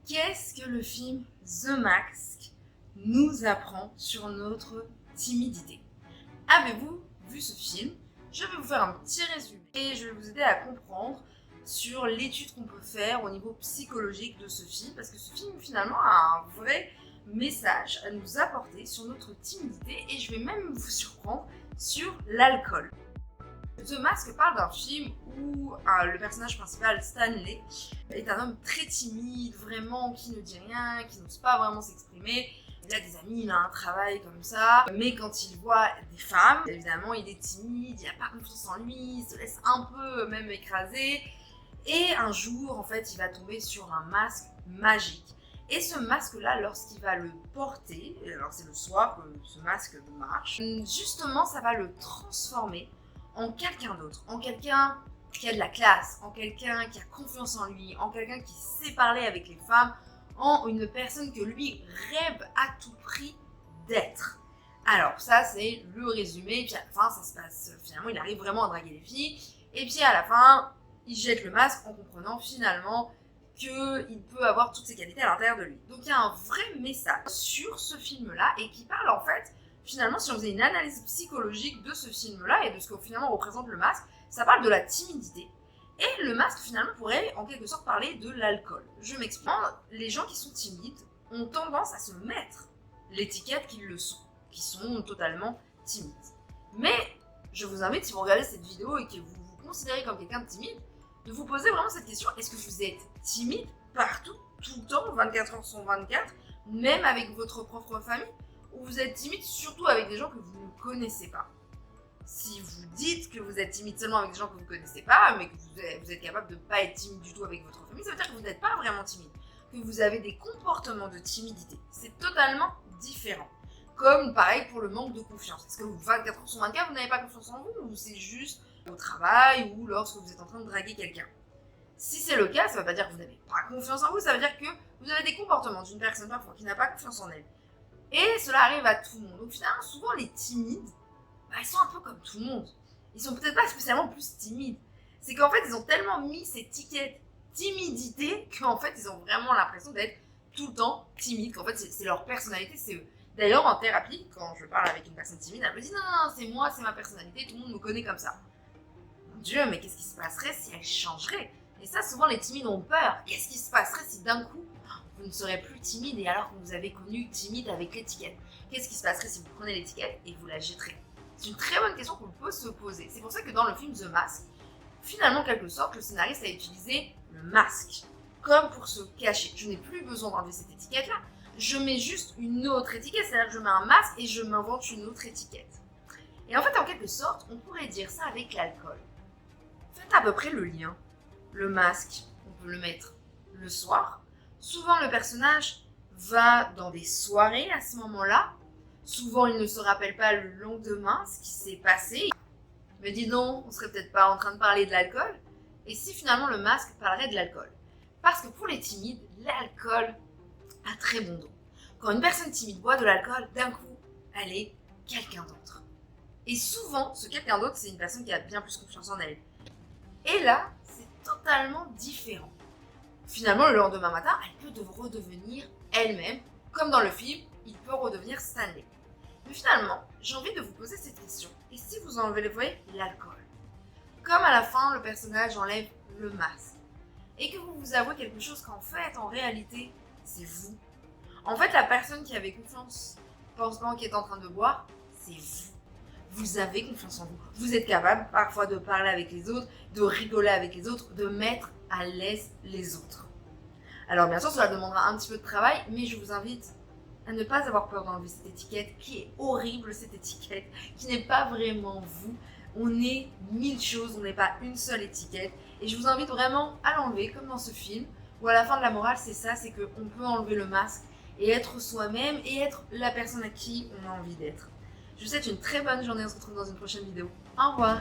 Qu'est-ce que le film The Mask nous apprend sur notre timidité? Avez-vous vu ce film? Je vais vous faire un petit résumé et je vais vous aider à comprendre sur l'étude qu'on peut faire au niveau psychologique de ce film, parce que ce film finalement a un vrai message à nous apporter sur notre timidité et je vais même vous surprendre sur l'alcool. The Mask parle d'un film où le personnage principal, Stanley, est un homme très timide, vraiment qui ne dit rien, qui n'ose pas vraiment s'exprimer. Il a des amis, il a un travail comme ça, mais quand il voit des femmes, évidemment il est timide, il n'a pas confiance en lui, il se laisse un peu même écraser. Et un jour, en fait, il va tomber sur un masque magique. Et ce masque-là, lorsqu'il va le porter, alors c'est le soir que ce masque marche, justement ça va le transformer en quelqu'un d'autre, en quelqu'un qui a de la classe, en quelqu'un qui a confiance en lui, en quelqu'un qui sait parler avec les femmes, en une personne que lui rêve à tout prix d'être. Alors ça c'est le résumé, et puis à la fin ça se passe, finalement il arrive vraiment à draguer les filles, et puis à la fin il jette le masque en comprenant finalement qu'il peut avoir toutes ces qualités à l'intérieur de lui. Donc il y a un vrai message sur ce film-là et qui parle en fait, finalement, si on faisait une analyse psychologique de ce film-là et de ce que finalement représente le masque, ça parle de la timidité. Et le masque, finalement, pourrait en quelque sorte parler de l'alcool. Je m'explique. Les gens qui sont timides ont tendance à se mettre l'étiquette qu'ils le sont, qui sont totalement timides. Mais je vous invite, si vous regardez cette vidéo et que vous vous considérez comme quelqu'un de timide, de vous poser vraiment cette question: est-ce que vous êtes timide partout, tout le temps, 24 heures sur 24, même avec votre propre famille? Ou vous êtes timide surtout avec des gens que vous ne connaissez pas? Si vous dites que vous êtes timide seulement avec des gens que vous ne connaissez pas, mais que vous êtes capable de ne pas être timide du tout avec votre famille, ça veut dire que vous n'êtes pas vraiment timide, que vous avez des comportements de timidité. C'est totalement différent. Comme pareil pour le manque de confiance. Est-ce que 24 heures sur 24, vous n'avez pas confiance en vous, ou c'est juste au travail ou lorsque vous êtes en train de draguer quelqu'un? Si c'est le cas, ça ne veut pas dire que vous n'avez pas confiance en vous, ça veut dire que vous avez des comportements d'une personne parfois qui n'a pas confiance en elle. Et cela arrive à tout le monde. Donc finalement, souvent les timides, ils sont un peu comme tout le monde. Ils sont peut-être pas spécialement plus timides. C'est qu'en fait, ils ont tellement mis cette étiquette timidité qu'en fait, ils ont vraiment l'impression d'être tout le temps timides, qu'en fait, c'est leur personnalité, c'est eux. D'ailleurs, en thérapie, quand je parle avec une personne timide, elle me dit non, non, non, c'est moi, c'est ma personnalité, tout le monde me connaît comme ça. Mon Dieu, mais qu'est-ce qui se passerait si elle changerait? Et ça, souvent, les timides ont peur. Qu'est-ce qui se passerait si d'un coup, vous ne serez plus timide et alors que vous avez connu timide avec l'étiquette? Qu'est-ce qui se passerait si vous prenez l'étiquette et vous la jetterez? C'est une très bonne question qu'on peut se poser. C'est pour ça que dans le film The Mask, finalement, en quelque sorte, le scénariste a utilisé le masque comme pour se cacher. Je n'ai plus besoin d'enlever cette étiquette-là. Je mets juste une autre étiquette, c'est-à-dire que je mets un masque et je m'invente une autre étiquette. Et en fait, en quelque sorte, on pourrait dire ça avec l'alcool. Faites à peu près le lien. Le masque, on peut le mettre le soir. Souvent, le personnage va dans des soirées à ce moment-là. Souvent, il ne se rappelle pas le lendemain ce qui s'est passé. Mais dis donc, on serait peut-être pas en train de parler de l'alcool? Et si finalement le masque parlerait de l'alcool? Parce que pour les timides, l'alcool a très bon dos. Quand une personne timide boit de l'alcool, d'un coup, elle est quelqu'un d'autre. Et souvent, ce quelqu'un d'autre, c'est une personne qui a bien plus confiance en elle. Et là, c'est totalement différent. Finalement, le lendemain matin, elle peut redevenir elle-même, comme dans le film, il peut redevenir Stanley. Mais finalement, j'ai envie de vous poser cette question. Et si vous enlevez l'alcool? Comme à la fin, le personnage enlève le masque. Et que vous vous avouez quelque chose qu'en fait, en réalité, c'est vous. En fait, la personne qui avait confiance, pensant qu'il est en train de boire, c'est vous. Vous avez confiance en vous. Vous êtes capable parfois de parler avec les autres, de rigoler avec les autres, de mettre à l'aise les autres. Alors bien sûr, cela demandera un petit peu de travail, mais je vous invite à ne pas avoir peur d'enlever cette étiquette qui est horrible, cette étiquette qui n'est pas vraiment vous. On est 1000 choses, on n'est pas une seule étiquette. Et je vous invite vraiment à l'enlever, comme dans ce film, où à la fin de la morale, c'est ça, c'est qu'on peut enlever le masque et être soi-même et être la personne à qui on a envie d'être. Je vous souhaite une très bonne journée, on se retrouve dans une prochaine vidéo. Au revoir!